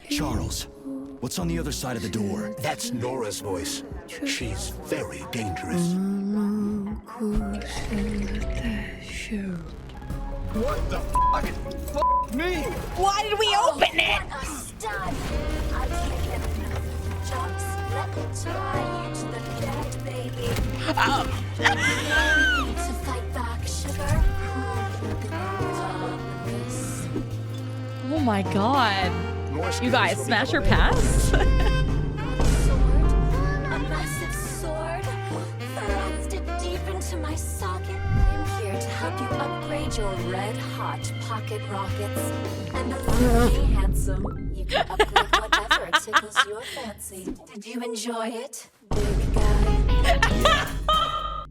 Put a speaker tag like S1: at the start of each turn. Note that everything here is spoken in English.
S1: Charles, what's on the other side of the door?
S2: That's Nora's voice. She's very dangerous. What the fuck? Fuck me!
S3: Why did we open it?
S4: What a stud! I can't get enough jumps. Let me tie you to the bed, baby. Need to fight back, sugar.
S3: Oh my god.
S2: Nora's
S3: You guys,
S2: will be
S3: smash or
S2: hilarious.
S3: pass?
S4: Sword, a massive sword, thrusted deep into my socket. I'm here to help you upgrade your red-hot pocket rockets. And I'm really handsome. You can upgrade whatever tickles your fancy. Did you enjoy it, big guy?